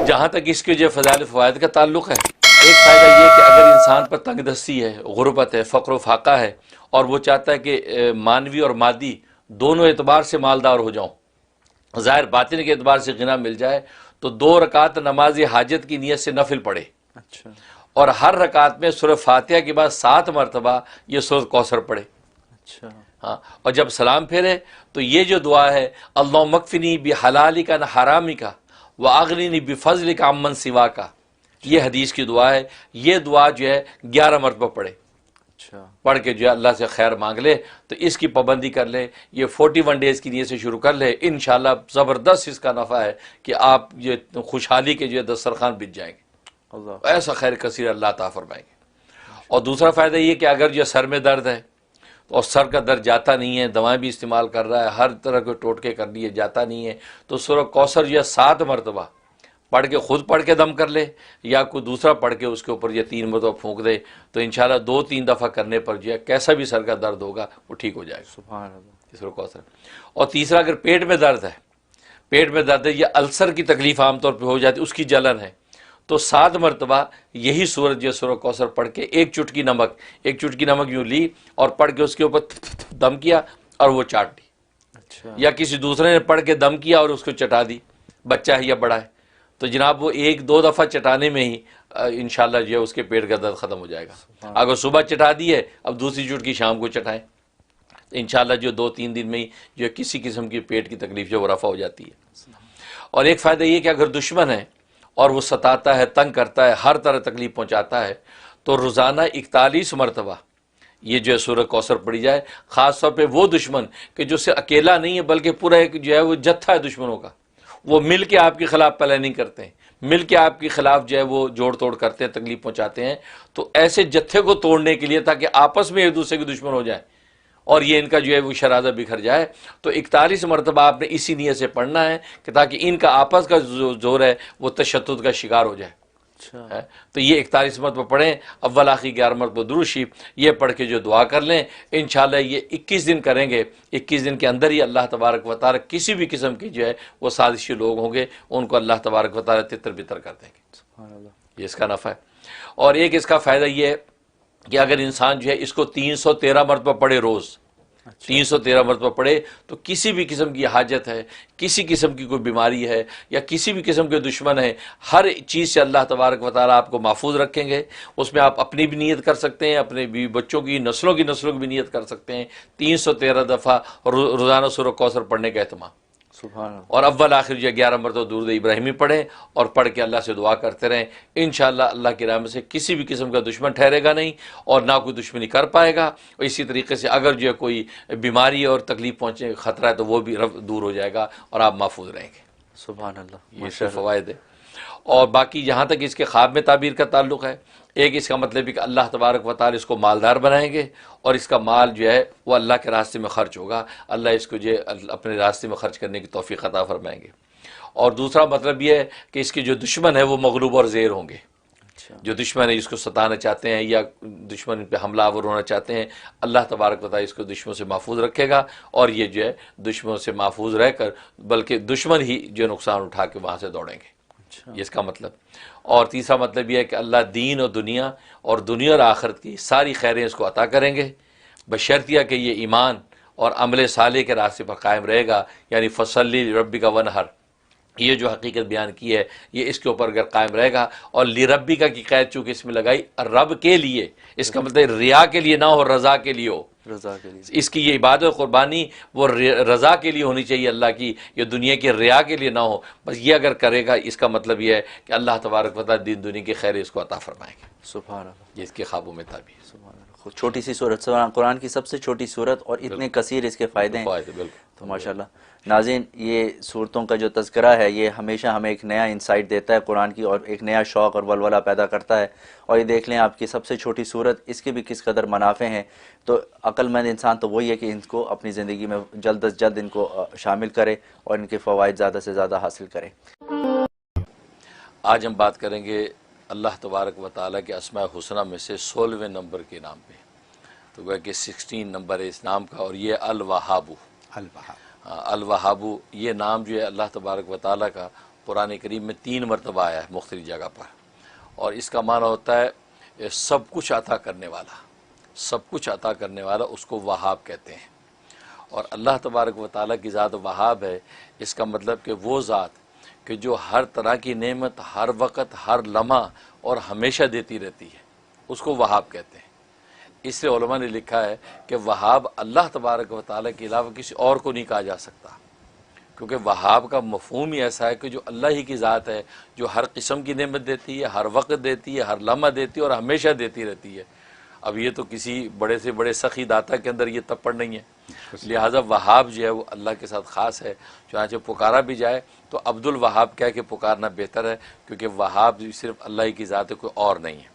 जहाँ तक इसके जो फ़ज़ाइल फ़वाइद का ताल्लुक़ है, एक फ़ायदा ये कि अगर इंसान पर तंगदस्ती है, गुरबत है, फ़क्र फाका है और वो चाहता है कि मानवी और मादी दोनों एतबार से मालदार हो जाऊँ, ज़ाहिर बातिन के एतबार से गिना मिल जाए, तो 2 रकात नमाज हाजत की नीयत से नफिल पढ़े। अच्छा और हर रकात में सूरह फातिहा के बाद 7 मरतबा ये सूरह कौसर पढ़े। अच्छा हाँ, और जब सलाम फेरे तो ये जो दुआ है, अल्लाह मकफ़िनी बि हलाली का न हरामी का व अगनी बि फजल का अमन सिवा का, ये हदीस की दुआ है। ये दुआ जो है 11 मरतबा पढ़े। अच्छा पढ़ के जो है अल्लाह से खैर मांग ले, तो इसकी पाबंदी कर ले, ये 41 डेज़ की नीयत से शुरू कर ले, इंशाअल्लाह ज़बरदस्त इसका नफ़ा है कि आप ये खुशहाली के जो है दस्तरखान बिछ जाएंगे, अल्लाह ऐसा खैर कसीर अल्लाह अता फरमाएंगे। और दूसरा फ़ायदा ये कि अगर जो सर में दर्द है और सर का दर्द जाता नहीं है, दवाएं भी इस्तेमाल कर रहा है, हर तरह के टोटके कर लिए, जाता नहीं है, तो सूरह कौसर जो है 7 मरतबा पढ़ के, खुद पढ़ के दम कर ले या कोई दूसरा पढ़ के उसके ऊपर ये 3 मरतबा फूंक दे, तो इंशाल्लाह 2-3 दफ़ा करने पर जो है कैसा भी सर का दर्द होगा वो ठीक हो जाएगा। सुभान अल्लाह। सूरह कौसर। और तीसरा, अगर पेट में दर्द है, पेट में दर्द है या अल्सर की तकलीफ आमतौर पर हो जाती है, उसकी जलन है, तो 7 मरतबा यही सूरत जो सूरह कौसर पढ़ के एक चुटकी नमक यूँ ली और पढ़ के उसके ऊपर दम किया और वो चाट दी, अच्छा या किसी दूसरे ने पढ़ के दम किया और उसको चटा दी, बच्चा है या बड़ा है, तो जनाब वो 1-2 दफ़ा चटाने में ही इंशाल्लाह जो है उसके पेट का दर्द ख़त्म हो जाएगा। अगर सुबह चटा दी है, अब दूसरी चुटकी शाम को चटाएं, तो इंशाल्लाह जो 2-3 दिन में ही जो है किसी किस्म की पेट की तकलीफ जो वो रफ़ा हो जाती है। और एक फ़ायदा ये कि अगर दुश्मन है और वो सताता है, तंग करता है, हर तरह तकलीफ़ पहुँचाता है, तो रोज़ाना 41 मरतबा ये जो है सूरह कौसर पढ़ी जाए। ख़ास तौर पे वो दुश्मन कि जो सिर्फ अकेला नहीं है बल्कि पूरा एक जो है वो जत्था है दुश्मनों का, वो मिल के आपके ख़िलाफ़ प्लानिंग करते हैं, मिल के आपके ख़िलाफ़ जो है वो जोड़ तोड़ करते हैं, तकलीफ़ पहुँचाते हैं। तो ऐसे जत्थे को तोड़ने के लिए, ताकि आपस में एक दूसरे के दुश्मन हो जाए और ये इनका जो है वो शराज़ा बिखर जाए, तो 41 मरतबा आपने इसी नीयत से पढ़ना है कि ताकि इनका आपस का जो जोर है वो तशद्दुद का शिकार हो जाए। अच्छा है तो ये 41 मरतबा पढ़ें, अव्वल आखिर 11 मरतबा दुरूद शरीफ ये पढ़ के जो दुआ कर लें, इंशाअल्लाह ये 21 दिन करेंगे, 21 दिन के अंदर ही अल्लाह तबारक व तआला किसी भी किस्म की जो है वो साजिशी लोग होंगे उनको अल्लाह तबारक व तआला तितर बितर कर देंगे। सुभान अल्लाह। ये इसका नफ़ा है। और एक इसका फ़ायदा ये है कि अगर इंसान जो है इसको 313 मरतबा पढ़े, रोज़ अच्छा 313 मरतबा पढ़े, तो किसी भी किस्म की हाजत है, किसी किस्म की कोई बीमारी है या किसी भी किस्म के दुश्मन है, हर चीज़ से अल्लाह तबारक व तआला आपको महफूज रखेंगे। उसमें आप अपनी भी नीयत कर सकते हैं, अपने भी बच्चों की नस्लों की भी नीयत कर सकते हैं। 313 दफ़ा रोज़ाना सूरह कौसर पढ़ने का एहतमाम। सुभान अल्लाह। और अव्वल आखिर जो 11 मरतबा दुरूद इब्राहिमी पढ़ें और पढ़ के अल्लाह से दुआ करते रहें। इंशाअल्लाह अल्लाह की रहमत से किसी भी किस्म का दुश्मन ठहरेगा नहीं और ना कोई दुश्मनी कर पाएगा। और इसी तरीके से अगर जो है कोई बीमारी और तकलीफ पहुँचने का ख़तरा है तो वो भी दूर हो जाएगा और आप महफूज रहेंगे। सुभान अल्लाह। ये सिर्फ फ़वाइद है। और बाकी जहाँ तक इसके ख्वाब में ताबीर का ताल्लुक़ है, एक इसका मतलब है कि अल्लाह तबारक व तआला इसको मालदार बनाएंगे और इसका माल जो है वो अल्लाह के रास्ते में ख़र्च होगा, अल्लाह इसको जो अपने रास्ते में ख़र्च करने की तौफ़ीक़ अता फरमाएंगे। और दूसरा मतलब ये है कि इसके जो दुश्मन है वो मगलूब और ज़ेर होंगे। अच्छा जो दुश्मन है इसको सताना चाहते हैं या दुश्मन इन पर हमलावर होना चाहते हैं, अल्लाह तबारक व तआला इसको दुश्मनों से महफूज रखेगा और ये जो है दुश्मनों से महफूज रहकर बल्कि दुश्मन ही जो नुकसान उठा के वहाँ से दौड़ेंगे। अच्छा ये इसका मतलब। और तीसरा मतलब यह है कि अल्लाह दीन और दुनिया और आखिरत की सारी खैरें इसको अता करेंगे, बशर्तिया कि ये ईमान और अमल साले के रास्ते पर कायम रहेगा। यानी फसल्ली रब्बिका वनहर, ये जो हकीकत बयान की है ये इसके ऊपर अगर कायम रहेगा। और लिरब्बिका की कैद चूँकि इसमें लगाई रब के लिए, इसका मतलब रिया के लिए ना हो, रज़ा के लिए हो। रज़ा के लिए इसकी ये इबादत कुर्बानी वो रज़ा के लिए होनी चाहिए अल्लाह की, ये दुनिया की रिया के लिए ना हो। बस ये अगर करेगा इसका मतलब ये है कि अल्लाह तबारक व तआला दीन दुनिया की खैर इसको अता फरमाएंगे। सुभान अल्लाह। ये इसके ख्वाबों में ताबीर। सुभान अल्लाह। छोटी सी सूरत, कुरान की सबसे छोटी सूरत और इतने कसीर इसके फ़ायदे हैं। बिल्कुल तो माशाल्लाह नाज़रीन, ये सूरतों का जो तज़किरा है ये हमेशा हमें एक नया इंसाइट देता है कुरान की और एक नया शौक़ और वलवला पैदा करता है। और ये देख लें आपकी सबसे छोटी सूरत, इसके भी किस कदर मुनाफ़े हैं। तो अक्लमंद इंसान तो वही है कि इनको अपनी ज़िंदगी में जल्द अज जल्द इनको शामिल करे और इनके फ़वाइद ज़्यादा से ज़्यादा हासिल करें। आज हम बात करेंगे अल्लाह तबारक व तआला के अस्माए हुस्ना में से 16वें नंबर के नाम पे। तो वह कि 16 नंबर है इस नाम का और ये अल वहाबू। अल वहाबू ये नाम जो है अल्लाह तबारक व तआला का कुरान करीम में 3 मरतबा आया है मुख्तलिफ जगह पर, और इसका माना होता है सब कुछ अता करने वाला, सब कुछ अता करने वाला, उसको वहाब कहते हैं। और अल्लाह तबारक व तआला की ज़ात वहाब है, इसका मतलब कि वो ज़ात कि जो हर तरह की नेमत हर वक्त हर लम्हा और हमेशा देती रहती है, उसको वहाब कहते हैं। इसलिए उलमा ने लिखा है कि वहाब अल्लाह तबारक व तआला के अलावा किसी और को नहीं कहा जा सकता, क्योंकि वहाब का मफहूम ही ऐसा है कि जो अल्लाह ही की ज़ात है, जो हर किस्म की नेमत देती है, हर वक्त देती है, हर लम्हा देती है और हमेशा देती रहती है। अब ये तो किसी बड़े से बड़े सखी दाता के अंदर ये तपड़ नहीं है, लिहाजा वहाब जो है वो अल्लाह के साथ ख़ास है। चाहे पुकारा भी जाए तो अब्दुल वहाब कह के पुकारना बेहतर है, क्योंकि वहाब सिर्फ अल्लाह ही की ज़ात है, कोई और नहीं है।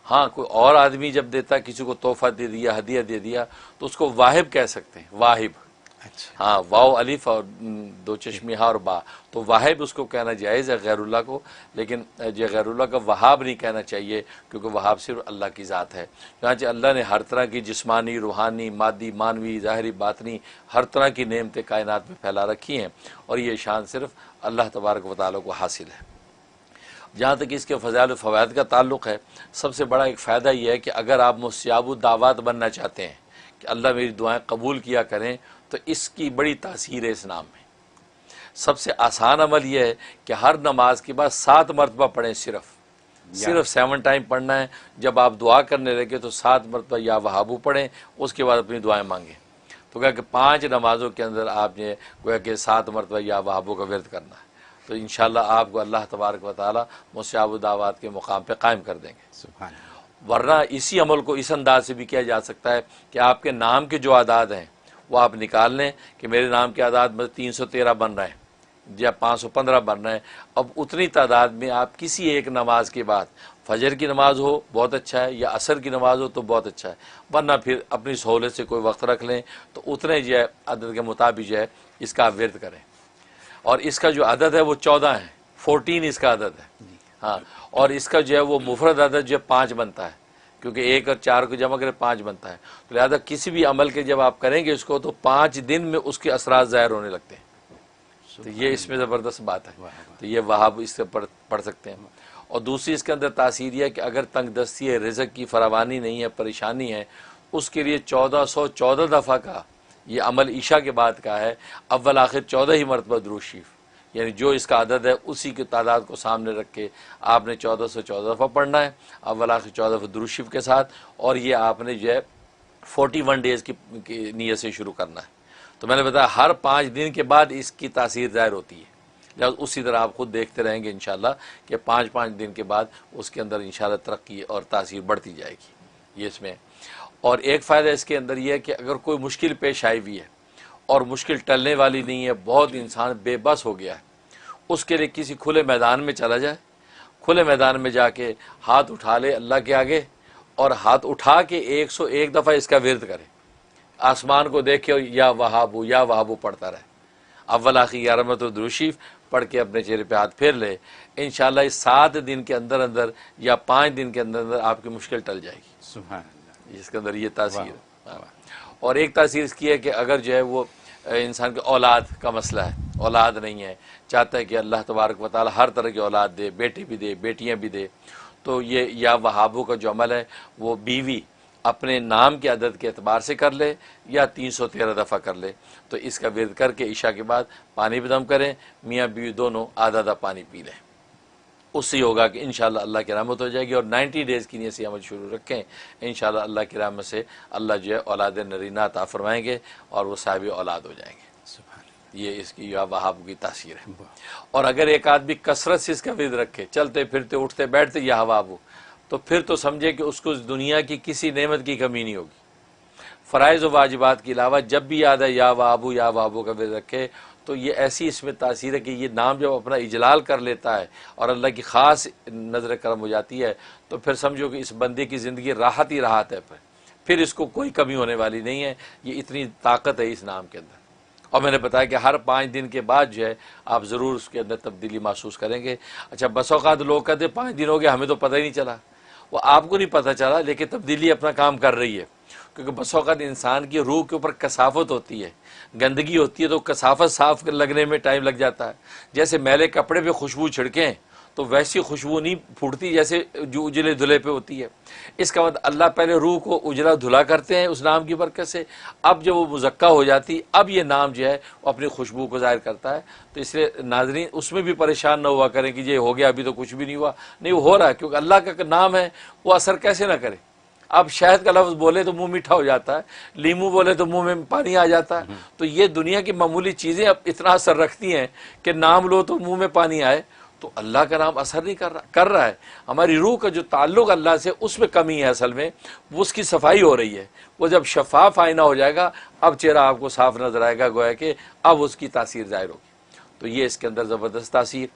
हाँ, कोई और आदमी जब देता, किसी को तोहफ़ा दे दिया, हदिया दे दिया, तो उसको वाहिब कह सकते हैं, वाहिब। अच्छा, हाँ, वाव अलिफ और 2 चश्मी हा और बा, तो वाहिब उसको कहना जायज़ है गैरुल्लाह को, लेकिन जो गैरुल्लाह का वहाब नहीं कहना चाहिए, क्योंकि वहाब सिर्फ अल्लाह की ज़ात है। चुनांचे अल्लाह ने हर तरह की जिस्मानी, रूहानी, मादी, मानवी, ज़ाहरी, बातनी हर तरह की नेमतें कायनात में फैला रखी हैं, और ये शान सिर्फ अल्लाह तबारक व तआला को हासिल है। जहाँ तक इसके फ़ज़ाइल फ़वाइद का ताल्लुक़ है, सबसे बड़ा एक फ़ायदा ये है कि अगर आप मुस्ताजब दावत बनना चाहते हैं कि अल्लाह मेरी दुआएं कबूल किया करें, तो इसकी बड़ी तासीर है इस नाम में। सबसे आसान अमल यह है कि हर नमाज के बाद 7 मरतबा पढ़ें, सिर्फ 7 टाइम पढ़ना है। जब आप दुआ करने लगे तो 7 मरतबा या वहाबू पढ़ें, उसके बाद अपनी दुआएं मांगें। तो क्या कि 5 नमाज़ों के अंदर आपने गोया कि 7 मरतबा या वहाबू का विर्द करना है, तो इंशाअल्लाह आपको अल्लाह तबारक व तआला मुस्ताजब दावत के मुकाम पर कायम कर देंगे। सुभान अल्लाह। वरना इसी अमल को इस अंदाज से भी किया जा सकता है कि आपके नाम के जो आदाद हैं वो आप निकाल लें कि मेरे नाम के आदाद में 313 बन रहे हैं या 515 बन रहे हैं। अब उतनी तादाद में आप किसी एक नमाज के बाद, फजर की नमाज हो बहुत अच्छा है या असर की नमाज हो तो बहुत अच्छा है, वरना फिर अपनी सहूलत से कोई वक्त रख लें, तो उतने जो है अदद के मुताबिक जो है इसका आप विर्द करें। और इसका जो अदद है वो 14 है, 14 इसका अदद है। हाँ, और इसका जो है वो मुफरद अदद जो है 5 बनता है, क्योंकि 1 और 4 को जमा करें 5 बनता है। तो लिहाजा किसी भी अमल के जब आप करेंगे इसको, तो 5 दिन में उसके असरात ज़ाहिर होने लगते हैं। तो ये इसमें ज़बरदस्त बात है। तो ये वहाब इससे पढ़ सकते हैं। और दूसरी इसके अंदर तासीर यह है कि अगर तंगदस्ती है, रिज़्क़ की फरावानी नहीं है, परेशानी है, उसके लिए 1414 दफ़ा का ये अमल ईशा के बाद का है। अव्वल आखिर 14 ही मरतबा दुरूद शरीफ, यानी जो इसका अदद है उसी की तादाद को सामने रख के आपने 1414 दफ़ा पढ़ना है, अव्वल आखिर 14 दफ़ा दुरूद शरीफ के साथ। और ये आपने जो है 41 डेज़ की नीयत से शुरू करना है। तो मैंने बताया हर 5 दिन के बाद इसकी तासीर ज़ाहिर होती है। जब उसी तरह आप खुद देखते रहेंगे इंशाल्लाह कि 5-5 दिन के बाद उसके अंदर इंशाल्लाह तरक्की और तासीर बढ़ती जाएगी। ये इसमें और एक फ़ायदा इसके अंदर ये है कि अगर कोई मुश्किल पेश आई हुई है और मुश्किल टलने वाली नहीं है, बहुत इंसान बेबस हो गया है, उसके लिए किसी खुले मैदान में चला जाए, खुले मैदान में जाके हाथ उठा ले अल्लाह के आगे और हाथ उठा के 101 दफ़ा इसका विर्द करे, आसमान को देखे और या वहाबू पढ़ता रहे। अव्वल आखिर 11 मरतबा दुरूद शरीफ पढ़ के अपने चेहरे पे हाथ फेर ले, इंशाल्लाह इस 7 दिन के अंदर अंदर या 5 दिन के अंदर अंदर आपकी मुश्किल टल जाएगी। सुभान अल्लाह। इसके अंदर ये तासीर है। और एक तासीर इसकी है कि अगर जो है वो इंसान के औलाद का मसला है, औलाद नहीं है, चाहता है कि अल्लाह तबारक व तआला हर तरह की औलाद दे, बेटी भी दे, बेटियां भी दे, तो ये या वहाबों का जो अमल है वो बीवी अपने नाम के अदद के एतबार से कर ले या 313 दफ़ा कर ले। तो इसका विर्द करके ईशा के बाद पानी भी दम करें, मियाँ बीवी दोनों आधा आधा पानी पी लें, उससे होगा कि इंशाल्लाह अल्लाह की रहमत हो जाएगी। और 90 डेज़ की नीयत से अमल शुरू रखें, इंशाल्लाह अल्लाह की रहमत से अल्लाह जो है औलाद नरीना अता फरमाएंगे और वो साहिब औलाद हो जाएंगे। ये इसकी या वहाब की तासीर है। और अगर एक आदमी कसरत से इसका विर्द रखे, चलते फिरते उठते बैठते या हवाबू, तो फिर तो समझे कि उसको दुनिया की किसी नेमत की कमी नहीं होगी। फ़राइज़ व वाजिबात के अलावा जब भी याद है या वहाबू का विर्द रखे, तो ये ऐसी इसमें तासीर है कि ये नाम जब अपना इजलाल कर लेता है और अल्लाह की ख़ास नज़र करम हो जाती है, तो फिर समझो कि इस बंदे की ज़िंदगी राहत ही राहत है। फिर इसको कोई कमी होने वाली नहीं है। ये इतनी ताकत है इस नाम के अंदर। और मैंने बताया कि हर 5 दिन के बाद जो है आप ज़रूर उसके अंदर तब्दीली महसूस करेंगे। अच्छा, बस औक़ात लोग कहते 5 दिन हो गए हमें तो पता ही नहीं चला, वो आपको नहीं पता चला, लेकिन तब्दीली अपना काम कर रही है। क्योंकि बस औक़ात इंसान की रूह के ऊपर कसाफत होती है, गंदगी होती है, तो कसाफत साफ लगने में टाइम लग जाता है। जैसे मैले कपड़े पे खुशबू छिड़कें तो वैसी खुशबू नहीं फूटती जैसे जो उजले धुले पे होती है। इसका मतलब अल्लाह पहले रूह को उजला धुला करते हैं उस नाम की बरकत से, अब जब वो मुज़क्का हो जाती अब ये नाम जो है वो अपनी खुशबू को ज़ाहिर करता है। तो इसलिए नाज़रीन उसमें भी परेशान ना हुआ करें कि ये हो गया अभी तो कुछ भी नहीं हुआ, नहीं वो हो रहा है, क्योंकि अल्लाह का नाम है, वो असर कैसे ना करे। अब शहद का लफ्ज़ बोले तो मुंह मीठा हो जाता है, लीमू बोले तो मुंह में पानी आ जाता है। तो ये दुनिया की मामूली चीज़ें अब इतना असर रखती हैं कि नाम लो तो मुंह में पानी आए, तो अल्लाह का नाम असर नहीं कर रहा है। हमारी रूह का जो ताल्लुक़ अल्लाह से उसमें कमी है, असल में वो उसकी सफाई हो रही है। वो जब शफाफ आईना हो जाएगा अब चेहरा आपको साफ नजर आएगा, गोया कि अब उसकी तासीर ज़ाहिर होगी। तो ये इसके अंदर ज़बरदस्त तासीर।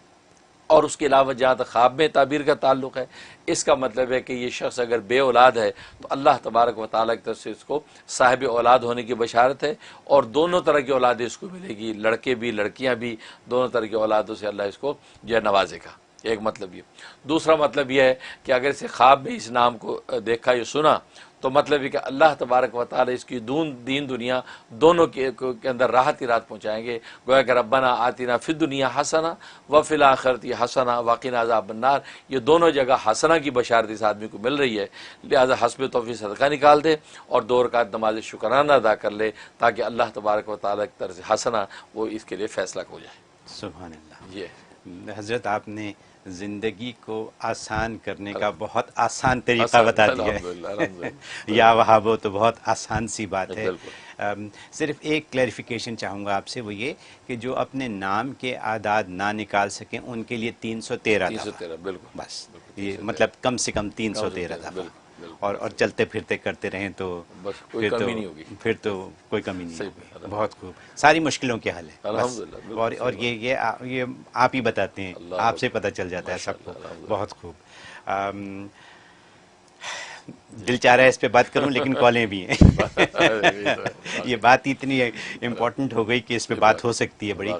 और उसके अलावा जहाँ तक ख्वाब में ताबीर का ताल्लुक़ है, इसका मतलब है कि ये शख्स अगर बे औलाद है तो अल्लाह तबारक व तआला की तरफ से इसको साहिब औलाद होने की बशारत है, और दोनों तरह की औलादें इसको मिलेगी, लड़के भी लड़कियाँ भी, दोनों तरह की औलादों से अल्लाह इसको जो है नवाजेगा। एक मतलब ये। दूसरा मतलब यह है कि अगर इसे ख्वाब में इस नाम को देखा या सुना तो मतलब है कि अल्लाह तबारक व तआला इसकी दीन दुनिया दोनों के अंदर राहत ही राहत पहुँचाएंगे। गोया कि रब्बना आतिना फिद दुनिया हसना व फिल आखिरति हसना वक़िना अज़ाबन्नार, ये दोनों जगह हसना की बशारत इस आदमी को मिल रही है। लिहाजा हस्ब तौफीक सदका निकाल दे और 2 रकात नमाज शुक्राना अदा कर ले, ताकि अल्लाह तबारक व तआला की तरफ से हसना वो इसके लिए फ़ैसला हो जाए। सुभान अल्लाह। ये हज़रत आपने ज़िंदगी को आसान करने का बहुत आसान तरीक़ा बता दिया है। या वहाबो तो बहुत आसान सी बात है। सिर्फ एक क्लैरिफिकेशन चाहूँगा आपसे, वो ये कि जो अपने नाम के आदाद ना निकाल सकें उनके लिए 313 बिल्कुल, बस ये मतलब कम से कम 313 दफ़ा, और चलते फिरते करते रहें तो बस कोई कमी नहीं होगी, फिर तो कोई कमी नहीं होगी। बहुत खूब, सारी मुश्किलों के हल है अल्हम्दुलिल्लाह। और ये आप ही बताते हैं, आपसे पता चल जाता है सबको। बहुत खूब। दिल चाह रहा है इस पे बात करूं, लेकिन कॉलें भी हैं। ये बात इतनी इम्पोर्टेंट हो गई कि इस पे बात हो सकती है बड़ी।